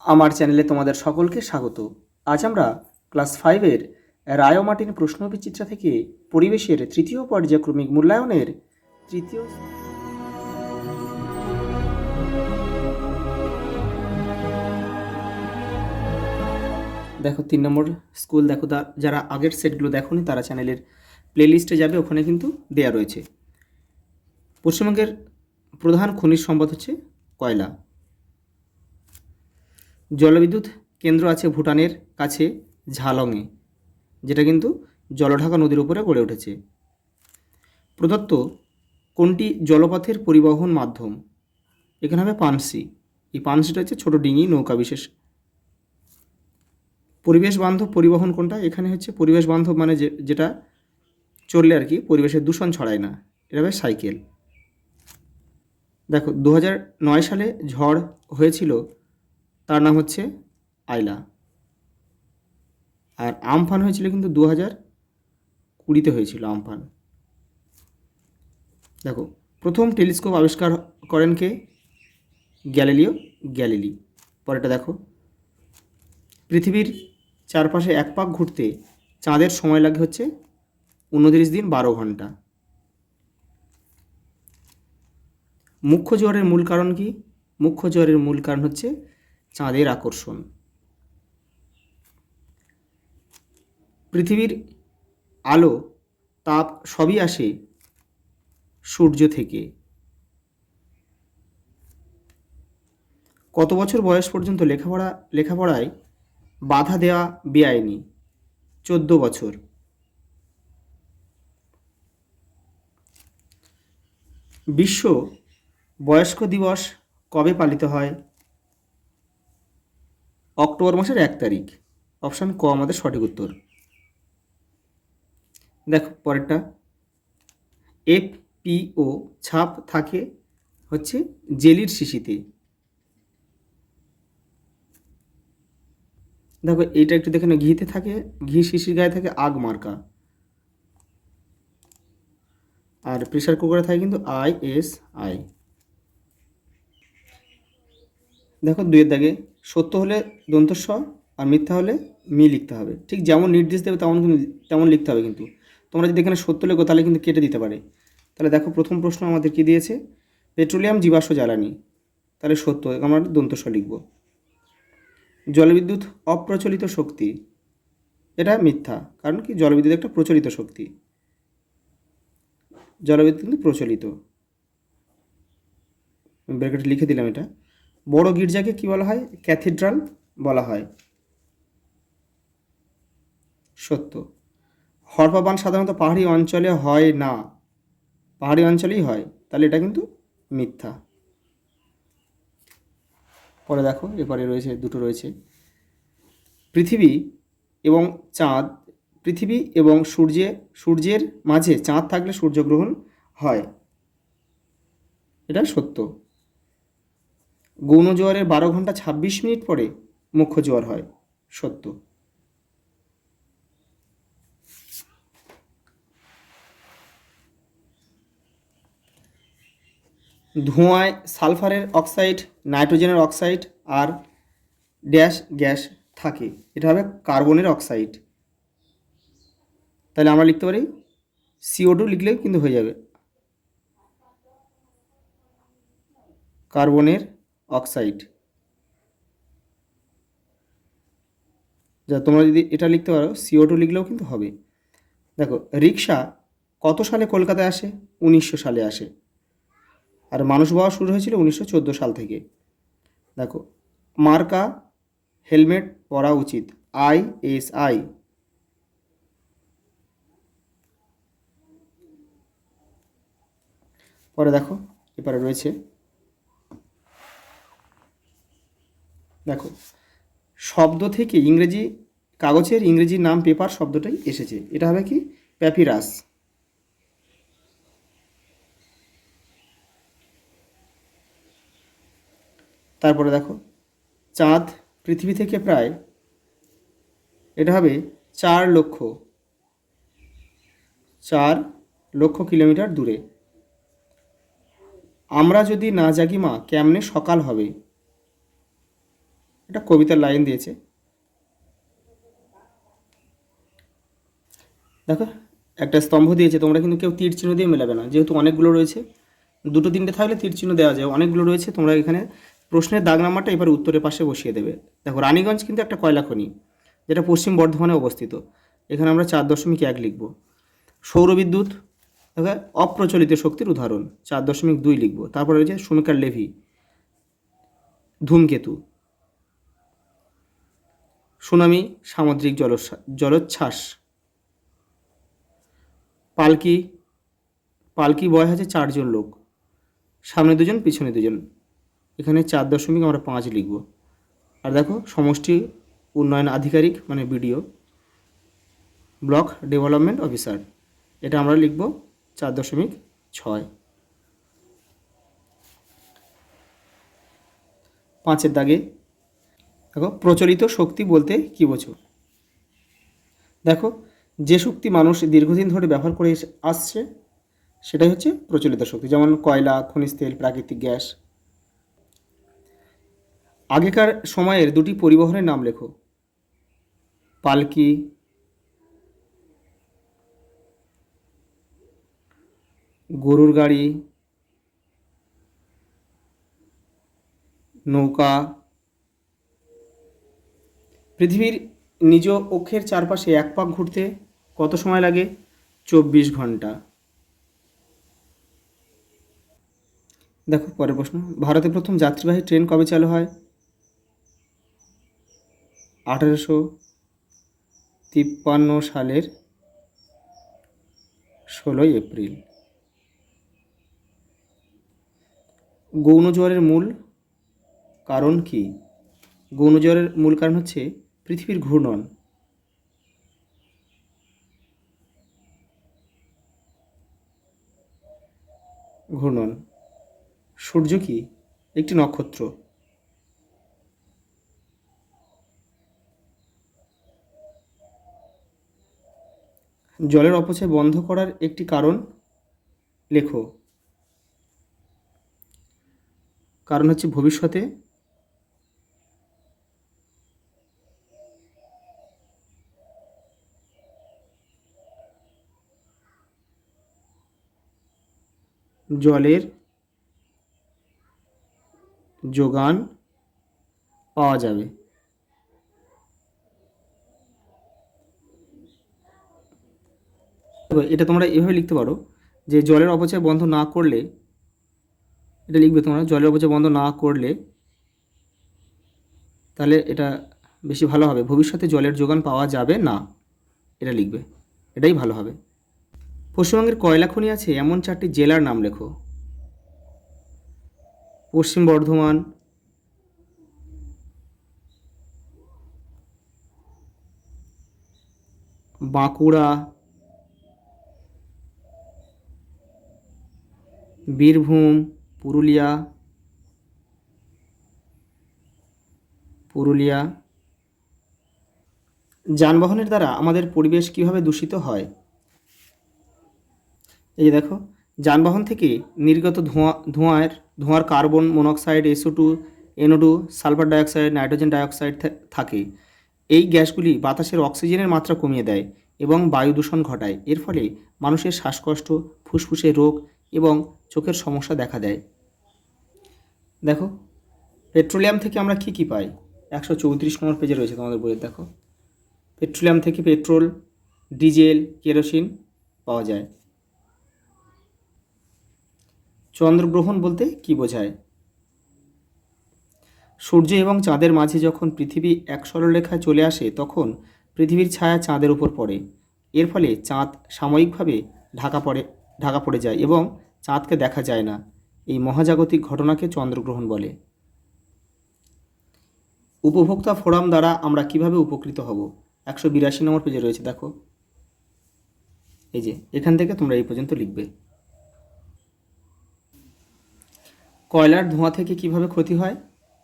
আমার চ্যানেলে তোমাদের সকলকে স্বাগত। আজ আমরা ক্লাস 5-এর রায় মার্টিন প্রশ্নবিচিত্রা থেকে পরিবেশের তৃতীয় পর্যায়ক্রমিক মূল্যায়নের তৃতীয় দেখো 3 নম্বর স্কুল দেখো, যারা আগের সেটগুলো দেখোনি তারা চ্যানেলের প্লেলিস্টে যাবে, ওখানে কিন্তু দেয়া রয়েছে। পশ্চিমবঙ্গের প্রধান খনিজ সম্পদ হচ্ছে কয়লা। জলবিদ্যুৎ কেন্দ্র আছে ভুটানের কাছে ঝালংয়ে, যেটা কিন্তু জলঢাকা নদীর উপরে গড়ে উঠেছে। প্রদত্ত কোনটি জলপথের পরিবহন মাধ্যম? এখানে হবে পানসি। এই পানসিটা হচ্ছে ছোটো ডিঙি নৌকা বিশেষ। পরিবেশ বান্ধব পরিবহন কোনটা? এখানে হচ্ছে পরিবেশ বান্ধব মানে যেটা চললে আর কি পরিবেশের দূষণ ছড়ায় না, এটা হবে সাইকেল। দেখো 2009 সালে ঝড় হয়েছিল, তার নাম হচ্ছে আইলা। আর আমফান হয়েছিল কিন্তু 2020-তে হয়েছিল আমফান। দেখো প্রথম টেলিস্কোপ আবিষ্কার করেন কে? Galileo Galilei. পরেরটা দেখো, পৃথিবীর চারপাশে এক পাক ঘুরতে চাঁদের সময় লাগে হচ্ছে 29 দিন 12 ঘন্টা। মুখ্য জোয়ারের মূল কারণ কি? মুখ্য জোয়ারের মূল কারণ হচ্ছে চাঁদের আকর্ষণ। পৃথিবীর আলো তাপ সবই আসে সূর্য থেকে। কত বছর বয়স পর্যন্ত লেখাপড়ায় বাধা দেওয়া বেআইনি? 14 বছর। বিশ্ব বয়স্ক দিবস কবে পালিত হয়? অক্টোবর মাসের 1 তারিখ। অপশান ক আমাদের সঠিক উত্তর। দেখো পরেরটা, FPO ছাপ থাকে হচ্ছে জেলির শিশিতে। দেখো এইটা একটু দেখে না, ঘিতে থাকে, ঘি শিশির গায়ে থাকে আগ মার্কা। আর প্রেশার কুকারে থাকে কিন্তু ISI। দেখো 2-এর দাগে, সত্য হলে দন্ত স আর মিথ্যা হলে মি লিখতে হবে। ঠিক যেমন নির্দেশ দেবে তেমন লিখতে হবে। কিন্তু তোমরা যদি এখানে সত্য লেখো তাহলে কিন্তু কেটে দিতে পারে। তাহলে দেখো প্রথম প্রশ্ন আমাদের কি দিয়েছে? পেট্রোলিয়াম জীবাশ্ম জ্বালানি, তাহলে সত্য, আমরা দন্ত স লিখব। জলবিদ্যুৎ অপ্রচলিত শক্তি, এটা মিথ্যা, কারণ কি জলবিদ্যুৎ একটা প্রচলিত শক্তি। জলবিদ্যুৎ কিন্তু প্রচলিত। ব্র্যাকেটে লিখে দিলাম এটা। বড় গির্জাকে কি বলা হয়? ক্যাথিড্রাল বলা হয়। সত্য। হরপা বান সাধারণত পাহাড়ি অঞ্চলে হয় না, পাহাড়ি অঞ্চলেই হয়, তাহলে এটা কিন্তু মিথ্যা। পরে দেখো এরপরে রয়েছে দুটো রয়েছে, পৃথিবী এবং চাঁদ, পৃথিবী এবং সূর্যের মাঝে চাঁদ থাকলে সূর্যগ্রহণ হয়, এটা সত্য। গৌণ জোয়ারের 12 ঘন্টা 26 মিনিট পরে মুখ্য জোয়ার হয়, সত্য। ধোঁয়ায় সালফারের অক্সাইড, নাইট্রোজেনের অক্সাইড আর ড্যাশ গ্যাস থাকে, এটা হবে কার্বনের অক্সাইড। তাহলে আমরা লিখতে পারি CO2 লিখলেও কিন্তু হয়ে যাবে, কার্বনের অক্সাইড। যা তোমরা যদি এটা লিখতে পারো CO2 লিখলেও কিন্তু হবে। দেখো রিক্সা কত সালে কলকাতায় আসে? 1900 সালে আসে। আর মানুষ বাওয়া শুরু হয়েছিল 1914 সাল থেকে। দেখো মার্কা হেলমেট পরা উচিত, ISI। পরে দেখো এবারে রয়েছে, দেখো শব্দ থেকে কাগজের ইংরেজি নাম পেপার শব্দটাই এসেছে, এটা হবে কি? প্যাপিরাস। তারপরে দেখো চাঁদ পৃথিবী থেকে প্রায়, এটা হবে 4 লক্ষ কিলোমিটার দূরে। আমরা যদি না জাগি মা কেমনে সকাল হবে? এটা কবিতার লাইন দিয়েছে। দেখো একটা স্তম্ভ দিয়েছে, তোমরা কিন্তু কেউ তীর চিহ্ন দিয়ে মেলাবে না, যেহেতু অনেকগুলো রয়েছে। দুটো তিনটে থাকলে তীর চিহ্ন দেওয়া যায়, অনেকগুলো রয়েছে। তোমরা এখানে প্রশ্নের দাগ নাম্বারটা এবার উত্তরের পাশে বসিয়ে দেবে। দেখো রানীগঞ্জ কিন্তু একটা কয়লা খনি, যেটা পশ্চিম বর্ধমানে অবস্থিত। এখানে আমরা 4.1 লিখব। সৌরবিদ্যুৎ দেখো অপ্রচলিত শক্তির উদাহরণ, 4.2 লিখব। তারপরে রয়েছে সুমিকার লেভি, ধূমকেতু। সুনামি সামুদ্রিক জলোচ্ছ্বাস। পালকি, পালকি বয় আছে 4 জন লোক, সামনে 2 জন পিছনে 2 জন। এখানে 4.5 লিখব। আর দেখো সমষ্টি উন্নয়ন আধিকারিক মানে বিডিও, ব্লক ডেভেলপমেন্ট অফিসার, এটা আমরা লিখব 4.6। 5 দাগে দেখো প্রচলিত শক্তি বলতে কী বোঝো। দেখো যে শক্তি মানুষ দীর্ঘদিন ধরে ব্যবহার করে আসছে সেটাই হচ্ছে প্রচলিত শক্তি, যেমন কয়লা, খনিজ তেল, প্রাকৃতিক গ্যাস। আগেকার সময়ের 2টি পরিবহনের নাম লেখো। পালকি, গরুর গাড়ি, নৌকা। পৃথিবীর নিজ অক্ষের চারপাশে এক পাক ঘুরতে কত সময় লাগে? 24 ঘন্টা। দেখো পরের প্রশ্ন, ভারতে প্রথম যাত্রীবাহী ট্রেন কবে চালু হয়? 1853 সালের 16 এপ্রিল। গৌণ জ্বরের মূল কারণ কি? গৌণ জ্বরের মূল কারণ হচ্ছে পৃথিবীর ঘূর্ণন। ঘূর্ণন। সূর্য কি? একটি নক্ষত্র। জলের অপচয় বন্ধ করার একটি কারণ লেখো। কারণ হচ্ছে ভবিষ্যতে জলের যোগান পাওয়া যাবে। এটা তোমরা এভাবে লিখতে পারো যে জলের অপচয় বন্ধ না করলে, এটা লিখবে তোমরা, জলের অপচয় বন্ধ না করলে তাহলে এটা বেশি ভালো হবে, ভবিষ্যতে জলের যোগান পাওয়া যাবে না, এটা লিখবে, এটাই ভালো হবে। পশ্চিমবঙ্গের কয়লা খনি আছে এমন 4টি জেলার নাম লেখো। পশ্চিম বর্ধমান, বাঁকুড়া, বীরভূম, পুরুলিয়া, যানবাহনের দ্বারা আমাদের পরিবেশ কিভাবে দূষিত হয়? এই যে দেখো, যানবাহন থেকে নির্গত ধোঁয়ার carbon monoxide, SO2, NO2, sulphur dioxide, nitrogen dioxide থাকে। এই গ্যাসগুলি বাতাসের অক্সিজেনের মাত্রা কমিয়ে দেয় এবং বায়ু দূষণ ঘটায়। এর ফলে মানুষের শ্বাসকষ্ট, ফুসফুসের রোগ এবং চোখের সমস্যা দেখা দেয়। দেখো পেট্রোলিয়াম থেকে আমরা কি কি পাই? 134 নম্বর পেজে রয়েছে তোমাদের বইয়ের। দেখো পেট্রোলিয়াম থেকে পেট্রোল, ডিজেল, কেরোসিন পাওয়া যায়। চন্দ্রগ্রহণ বলতে কি বোঝায়? সূর্য এবং চাঁদের মাঝে যখন পৃথিবী এক সরলরেখায় চলে আসে তখন পৃথিবীর ছায়া চাঁদের উপর পড়ে। এর ফলে চাঁদ সাময়িকভাবে ঢাকা পড়ে যায় এবং চাঁদকে দেখা যায় না। এই মহাজাগতিক ঘটনাকে চন্দ্রগ্রহণ বলে। উপভোক্তা ফোরাম দ্বারা আমরা কিভাবে উপকৃত হব? 182 নম্বর পেজে রয়েছে। দেখো এই যে এখান থেকে তোমরা এই পর্যন্ত লিখবে। কয়লার ধোঁয়া থেকে কিভাবে ক্ষতি হয়?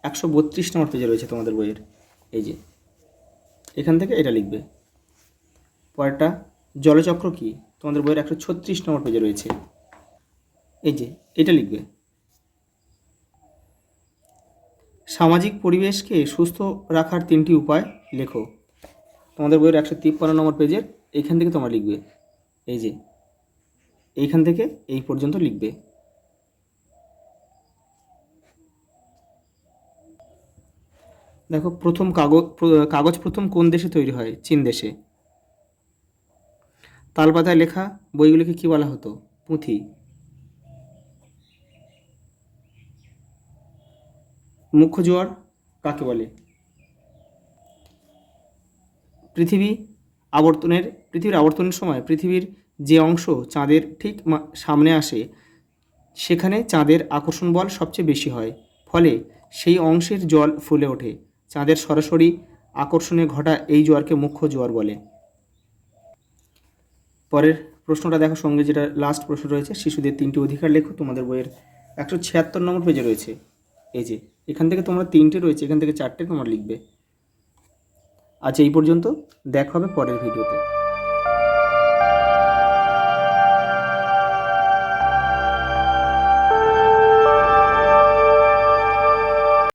132 নম্বর পেজে রয়েছে তোমাদের বইয়ের। এই যে এখান থেকে এটা লিখবে। পরেরটা জলচক্র কি? তোমাদের বইয়ের 136 নম্বর পেজে রয়েছে। এই যে এটা লিখবে। সামাজিক পরিবেশকে সুস্থ রাখার 3টি উপায় লেখো। তোমাদের বইয়ের 153 নম্বর পেজের এইখান থেকে তোমরা লিখবে, এই যে এইখান থেকে এই পর্যন্ত লিখবে। দেখো, প্রথম কাগজ প্রথম কোন দেশে তৈরি হয়? চীন দেশে। তালপাতায় লেখা বইগুলিকে কি বলা হতো? পুঁথি। মুখ্য জোয়ার কাকে বলে? পৃথিবীর আবর্তনের সময় পৃথিবীর যে অংশ চাঁদের ঠিক সামনে আসে সেখানে চাঁদের আকর্ষণ বল সবচেয়ে বেশি হয়, ফলে সেই অংশের জল ফুলে ওঠে। চাঁদের সরাসরি আকর্ষণে ঘটা এই জোয়ারকে মুখ্য জোয়ার বলে। পরের প্রশ্নটা দেখো, সঙ্গে যেটা লাস্ট প্রশ্ন রয়েছে, শিশুদের 3টি অধিকার লেখো। তোমাদের বইয়ের 176 নম্বর পেজে রয়েছে, এই যে এখান থেকে তোমরা 3টে রয়েছে, এখান থেকে 4টে তোমরা লিখবে। আচ্ছা, এই পর্যন্ত দেখা হবে পরের ভিডিওতে।